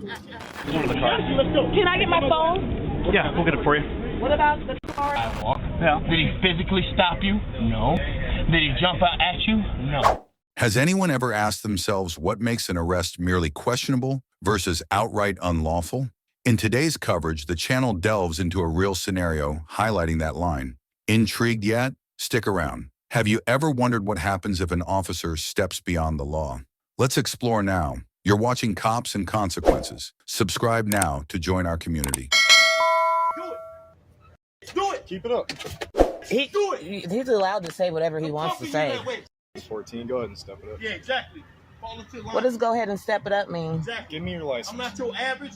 One of the cars. Can I get my phone? Yeah, we'll get it for you. What about the car? Sidewalk. Yeah. Did he physically stop you? No. Did he jump out at you? No. Has anyone ever asked themselves what makes an arrest merely questionable versus outright unlawful? In today's coverage, the channel delves into a real scenario highlighting that line. Intrigued yet? Stick around. Have you ever wondered what happens if an officer steps beyond the law? Let's explore now. You're watching Cops and Consequences. Subscribe now to join our community. Do it. Do it. Keep it up. He's allowed to say whatever he wants to say. 14, go ahead and step it up. Yeah, exactly. Fall into line. What does go ahead and step it up mean? Exactly. Give me your license. I'm not your average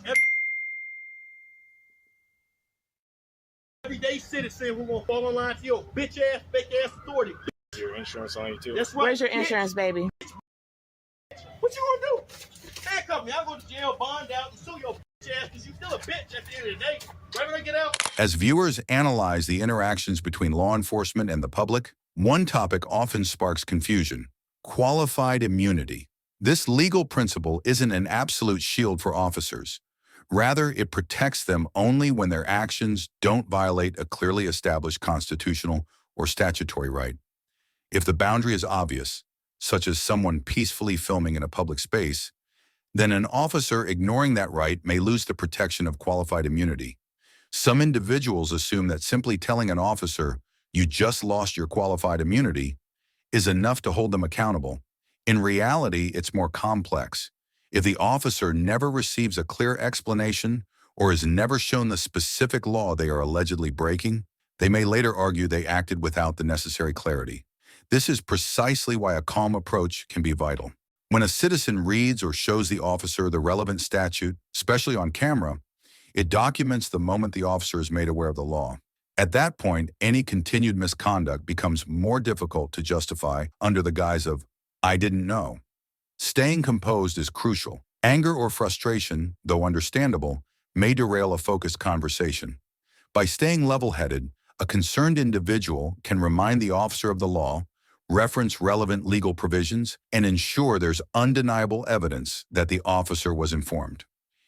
everyday citizen who gonna fall in line to your bitch ass, fake ass authority. Your insurance on you too. That's right. Where's your insurance, baby? What you gonna do? Handcuff me. I'll go to jail, bond out, and sue your bitch ass because you still a bitch at the end of the day. Right when I get out. As viewers analyze the interactions between law enforcement and the public, one topic often sparks confusion: qualified immunity. This legal principle isn't an absolute shield for officers. Rather, it protects them only when their actions don't violate a clearly established constitutional or statutory right. If the boundary is obvious, such as someone peacefully filming in a public space, then an officer ignoring that right may lose the protection of qualified immunity. Some individuals assume that simply telling an officer, "You just lost your qualified immunity," is enough to hold them accountable. In reality, it's more complex. If the officer never receives a clear explanation or is never shown the specific law they are allegedly breaking, they may later argue they acted without the necessary clarity. This is precisely why a calm approach can be vital. When a citizen reads or shows the officer the relevant statute, especially on camera, it documents the moment the officer is made aware of the law. At that point, any continued misconduct becomes more difficult to justify under the guise of, "I didn't know." Staying composed is crucial. Anger or frustration, though understandable, may derail a focused conversation. By staying level-headed, a concerned individual can remind the officer of the law, reference relevant legal provisions, and ensure there's undeniable evidence that the officer was informed.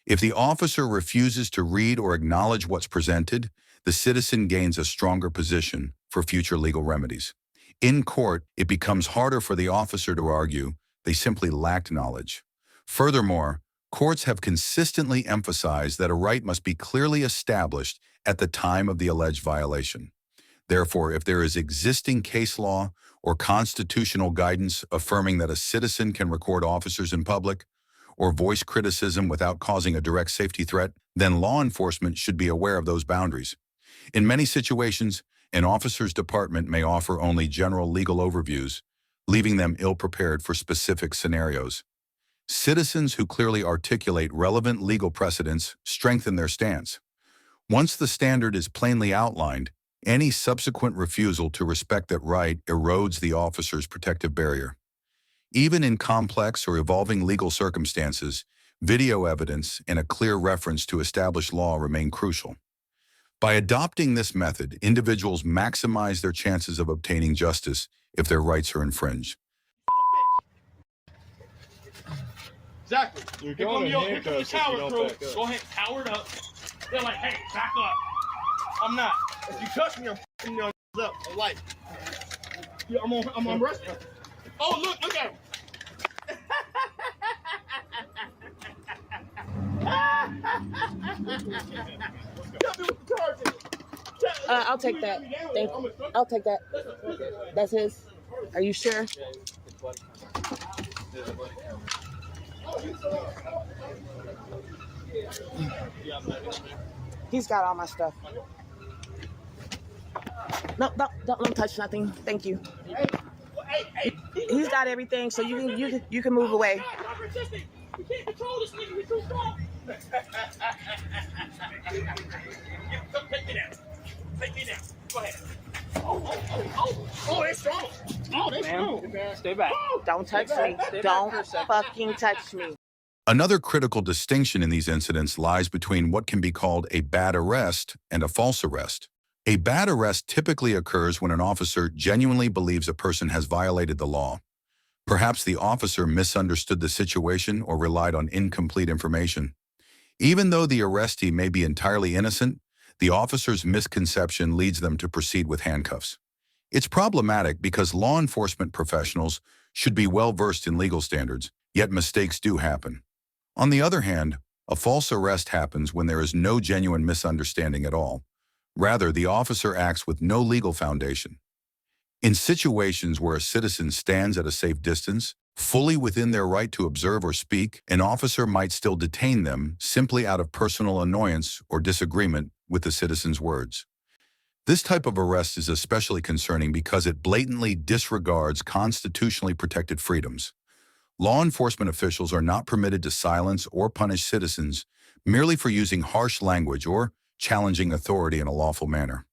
If the officer refuses to read or acknowledge what's presented, the citizen gains a stronger position for future legal remedies. In court, it becomes harder for the officer to argue they simply lacked knowledge. Furthermore, courts have consistently emphasized that a right must be clearly established at the time of the alleged violation. Therefore, if there is existing case law or constitutional guidance affirming that a citizen can record officers in public or voice criticism without causing a direct safety threat, then law enforcement should be aware of those boundaries. In many situations, an officer's department may offer only general legal overviews, leaving them ill-prepared for specific scenarios. Citizens who clearly articulate relevant legal precedents strengthen their stance. Once the standard is plainly outlined, any subsequent refusal to respect that right erodes the officer's protective barrier. Even in complex or evolving legal circumstances, video evidence and a clear reference to established law remain crucial. By adopting this method, individuals maximize their chances of obtaining justice if their rights are infringed. Exactly. You're Here going come in your handcuffs if you power don't crew. back up. Go ahead, power it up. They're like, "Hey, back up." I'm not. If you touch me, I'm f***ing your up for life. Yeah, I'm arrested. Oh, look at him. Tell me what the charge is. I'll take that. I'll take that. That's his. Are you sure? He's got all my stuff. No, don't let him touch nothing. Thank you. He's got everything, so you can move away. We can't control this nigga. He's too strong. Take me down. Take me down. Go ahead. Oh, it's strong. Oh, that's strong. Stay back. Don't touch me. Don't fucking touch me. Another critical distinction in these incidents lies between what can be called a bad arrest and a false arrest. A bad arrest typically occurs when an officer genuinely believes a person has violated the law. Perhaps the officer misunderstood the situation or relied on incomplete information. Even though the arrestee may be entirely innocent, the officer's misconception leads them to proceed with handcuffs. It's problematic because law enforcement professionals should be well-versed in legal standards, yet mistakes do happen. On the other hand, a false arrest happens when there is no genuine misunderstanding at all. Rather, the officer acts with no legal foundation. In situations where a citizen stands at a safe distance, fully within their right to observe or speak, an officer might still detain them simply out of personal annoyance or disagreement with the citizen's words. This type of arrest is especially concerning because it blatantly disregards constitutionally protected freedoms. Law enforcement officials are not permitted to silence or punish citizens merely for using harsh language or challenging authority in a lawful manner.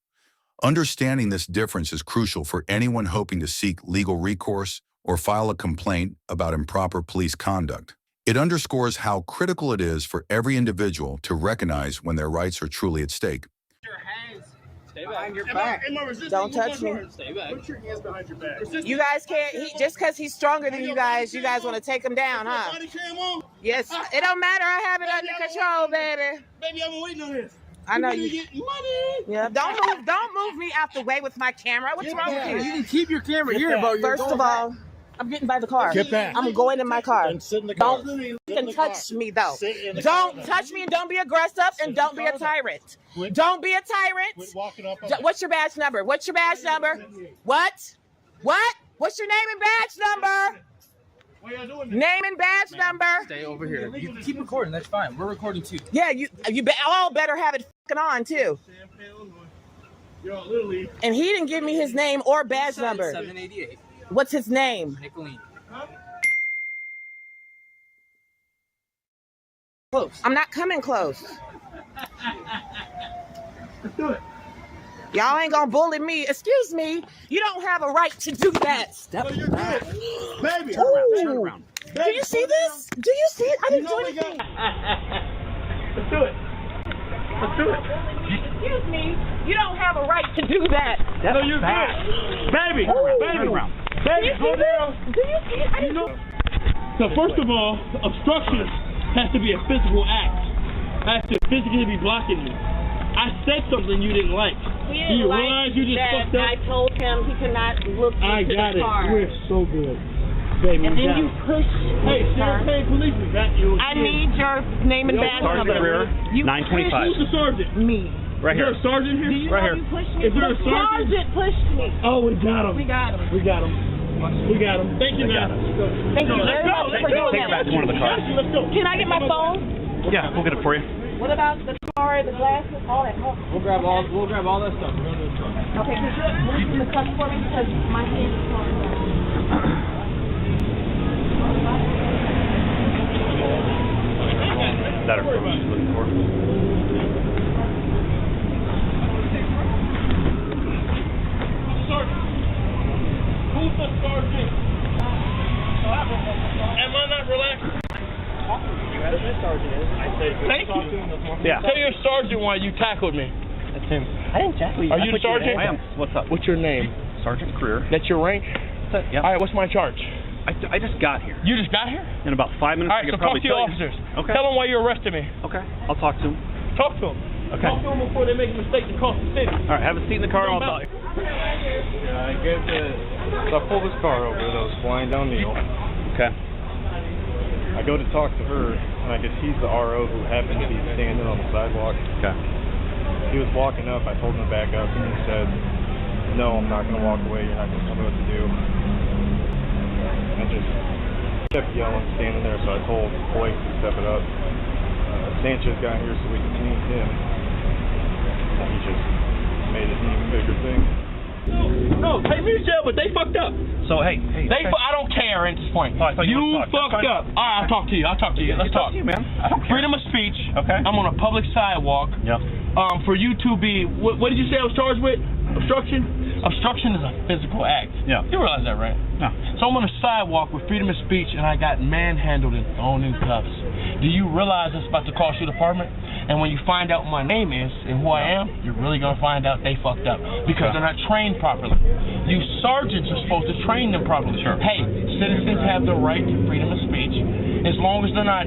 Understanding this difference is crucial for anyone hoping to seek legal recourse or file a complaint about improper police conduct. It underscores how critical it is for every individual to recognize when their rights are truly at stake. Stay behind your back. Don't touch me. Stay back. Put your hands behind your back. You guys can't, just because he's stronger than you guys want to take him down, huh? Body cam on? Yes, it don't matter. I have it under control, baby. Baby, I've been waiting on this. I know You you. get money. Yeah, don't move me out the way with my camera. What's wrong with You you? can keep your camera here, bro. First of all, I'm getting by the car. Get back. I'm going in my car. And sit in the car. Don't you can touch me though. Sit in the Don't car. touch me and don't be aggressive and don't be a tyrant. Don't be a tyrant. Quit walking up on What's your badge number? What's your badge number? What? What? What's your name and badge number? What y'all doing? Name and badge number. Stay over here. You can keep recording. That's fine. We're recording too. Yeah, you all better have it fucking on too. Yo, literally. And he didn't give me his name or badge number. 788. What's his name? Nicolene. Close. I'm not coming close. Let's do it. Y'all ain't gonna bully me. Excuse me. You don't have a right to do that. No, you're good. Baby. Ooh. around. Do you see this? Do you see it? I didn't do we anything. Let's do it. Let's do it. Excuse me. You don't have a right to do that. No, you're good. Baby. Baby. Do Baby, you go see down. this? Do you see it? I didn't do it. So first of all, obstruction has to be a physical act. I have to physically be blocking you. I said something you didn't like. Do you realize you just fucked up? I told him he could not look I into got the it. car. We're so good. Baby, And then you push Hey, Sarah Payne policeman, got you. I need your name and badge Sergeant number. Career, You 925. Who's the sergeant? Me. Right Is there here. a sergeant here? Do you Right know here. you pushed me? Is there a The sergeant? sergeant pushed me. Oh, we got him. We got him. We got him. We got him. Thank you, man. Thank you very much for doing Take it back to one of the cars. Let's go. Can I get my phone? Yeah, we'll get it for you. What about the car, the glasses, all that? We'll grab all that stuff. We're going to the truck. Okay, could you move in the cup for me because my hand is falling. That are what she's looking for. Sergeant. Who's the sergeant? Am I not relaxed? Thank you. Yeah. Tell your sergeant why you tackled me. That's him. I didn't tackle you. Are you the sergeant? I am. What's up? What's your name? Sergeant Career. That's your rank? Yep. All right, what's my charge? I just got here. You just got here? In about 5 minutes, All right, I so could talk probably to your tell officers. you. Okay. Tell them why you arrested me. Okay. I'll talk to him. Talk to them. Okay. Talk to them before they make a mistake to cost the city. All right. Have a seat in the car and I'll tell you. Yeah, I get the. So I pull this car over that was flying down Neil. Okay. I go to talk to her, and I guess he's the RO who happened to be standing on the sidewalk. Okay. He was walking up. I told him to back up, and he said, "No, I'm not going to walk away. You're not going to tell me what to do." And I just kept yelling, standing there. So I told Blake to step it up. Sanchez got here so we could meet him. And he just made it an even bigger thing. No, take me to jail, but they fucked up. So hey. I don't care at this point. Oh, I thought you you wanted to talk. fucked up. All right, I'll talk to you. Let's talk. To you, man. I don't care. Freedom of speech. Okay. I'm on a public sidewalk. Yeah. For you to be, what did you say I was charged with? Obstruction? Obstruction is a physical act. Yeah. You realize that, right? No. So I'm on a sidewalk with freedom of speech, and I got manhandled and thrown in cuffs. Do you realize it's about to cost you the department? And when you find out what my name is and who I am, you're really going to find out they fucked up because they're not trained properly. You sergeants are supposed to train them properly. Sure. Hey, citizens have the right to freedom of speech as long as they're not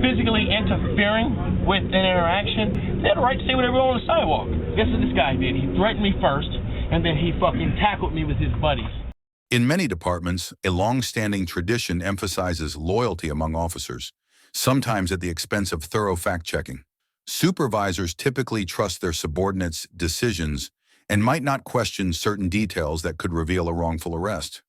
physically interfering with an interaction, they had a right to say whatever on the sidewalk. Guess what this guy did? He threatened me first, and then he fucking tackled me with his buddies. In many departments, a long-standing tradition emphasizes loyalty among officers, sometimes at the expense of thorough fact-checking. Supervisors typically trust their subordinates' decisions and might not question certain details that could reveal a wrongful arrest.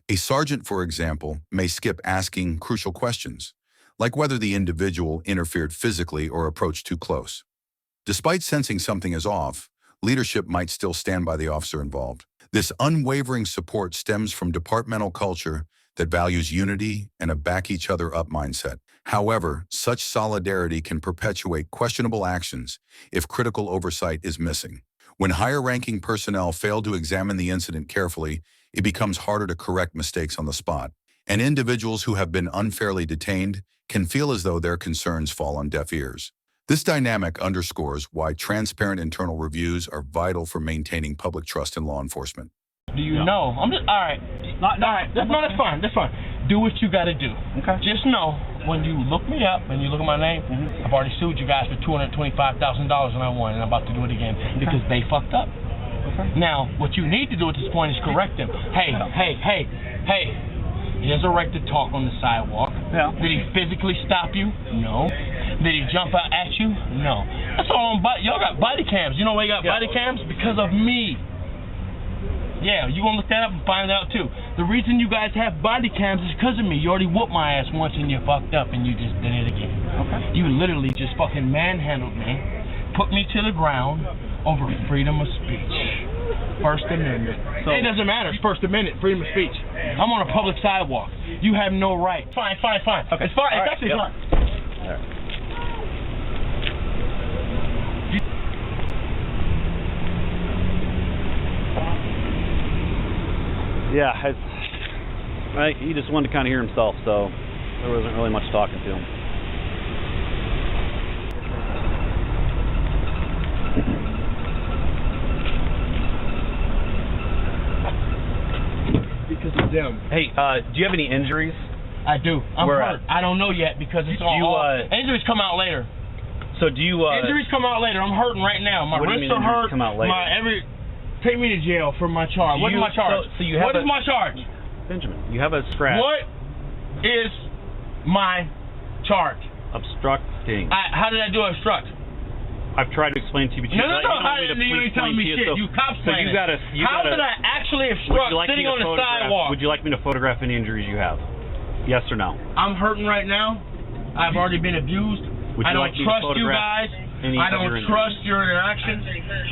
A sergeant, for example, may skip asking crucial questions, like whether the individual interfered physically or approached too close. Despite sensing something is off, leadership might still stand by the officer involved. This unwavering support stems from departmental culture that values unity and a back-each-other-up mindset. However, such solidarity can perpetuate questionable actions if critical oversight is missing. When higher-ranking personnel fail to examine the incident carefully, it becomes harder to correct mistakes on the spot, and individuals who have been unfairly detained can feel as though their concerns fall on deaf ears. This dynamic underscores why transparent internal reviews are vital for maintaining public trust in law enforcement. Do you know? I'm just, all right. All right, that's fine, that's fine. Do what you gotta do. Okay. Just know, when you look me up and you look at my name, I've already sued you guys for $225,000 and I won, and I'm about to do it again because they fucked up. Okay. Now, what you need to do at this point is correct them. Hey, he has a right to talk on the sidewalk. Yeah. Did he physically stop you? No. Did he jump out at you? No. That's all on y'all got body cams. You know why you got body cams? Because of me. Yeah, you gonna look that up and find out too. The reason you guys have body cams is because of me. You already whooped my ass once and you fucked up and you just did it again. Okay. You literally just fucking manhandled me, put me to the ground over freedom of speech. First Amendment. It doesn't matter. It's First Amendment, freedom of speech. I'm on a public sidewalk. You have no right. Fine. Okay. It's fine. All It's right. actually Yep. fine. All right. Yeah, he just wanted to kind of hear himself, so there wasn't really much talking to him. Because of them. Hey, do you have any injuries? I do. I'm Where hurt. I don't know yet because it's all. Injuries come out later. So do you? Injuries come out later. I'm hurting right now. My What do you wrists mean are injuries hurt. come out later? Take me to jail for my charge. What's my charge? So you have What is my charge? Benjamin, you have a scratch. What is my charge? Obstructing. How did I do obstruct? I've tried to explain to you, but you No. don't How want me did to you ain't telling me shit? so, You cops so playing you it. gotta. How did I actually obstruct sitting on the sidewalk? Would you like me to photograph any injuries you have? Yes or no? I'm hurting right now. I've already been abused. Would you I don't like me to trust you photograph guys. any I of your don't injuries? trust your interactions.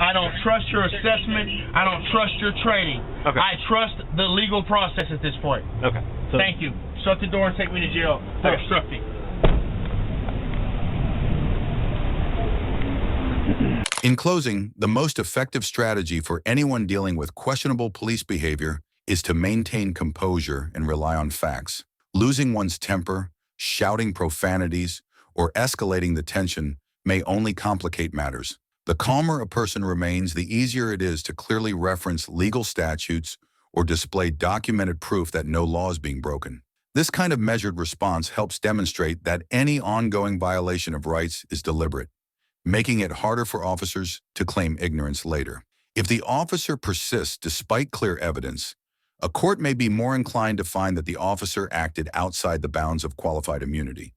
I don't trust your assessment. I don't trust your training. Okay. I trust the legal process at this point. Okay. So, Thank you. Shut the door and take me to jail for Okay. obstructing. In closing, the most effective strategy for anyone dealing with questionable police behavior is to maintain composure and rely on facts. Losing one's temper, shouting profanities, or escalating the tension may only complicate matters. The calmer a person remains, the easier it is to clearly reference legal statutes or display documented proof that no law is being broken. This kind of measured response helps demonstrate that any ongoing violation of rights is deliberate, making it harder for officers to claim ignorance later. If the officer persists despite clear evidence, a court may be more inclined to find that the officer acted outside the bounds of qualified immunity.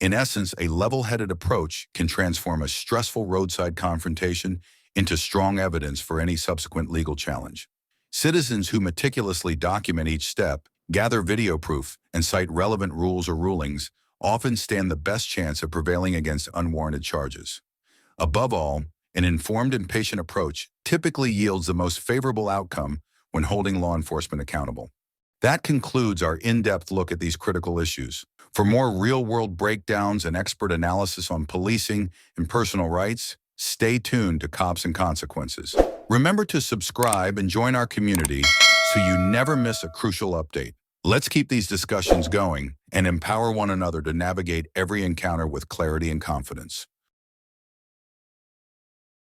In essence, a level-headed approach can transform a stressful roadside confrontation into strong evidence for any subsequent legal challenge. Citizens who meticulously document each step, gather video proof, and cite relevant rules or rulings often stand the best chance of prevailing against unwarranted charges. Above all, an informed and patient approach typically yields the most favorable outcome when holding law enforcement accountable. That concludes our in-depth look at these critical issues. For more real-world breakdowns and expert analysis on policing and personal rights, stay tuned to Cops and Consequences. Remember to subscribe and join our community so you never miss a crucial update. Let's keep these discussions going and empower one another to navigate every encounter with clarity and confidence.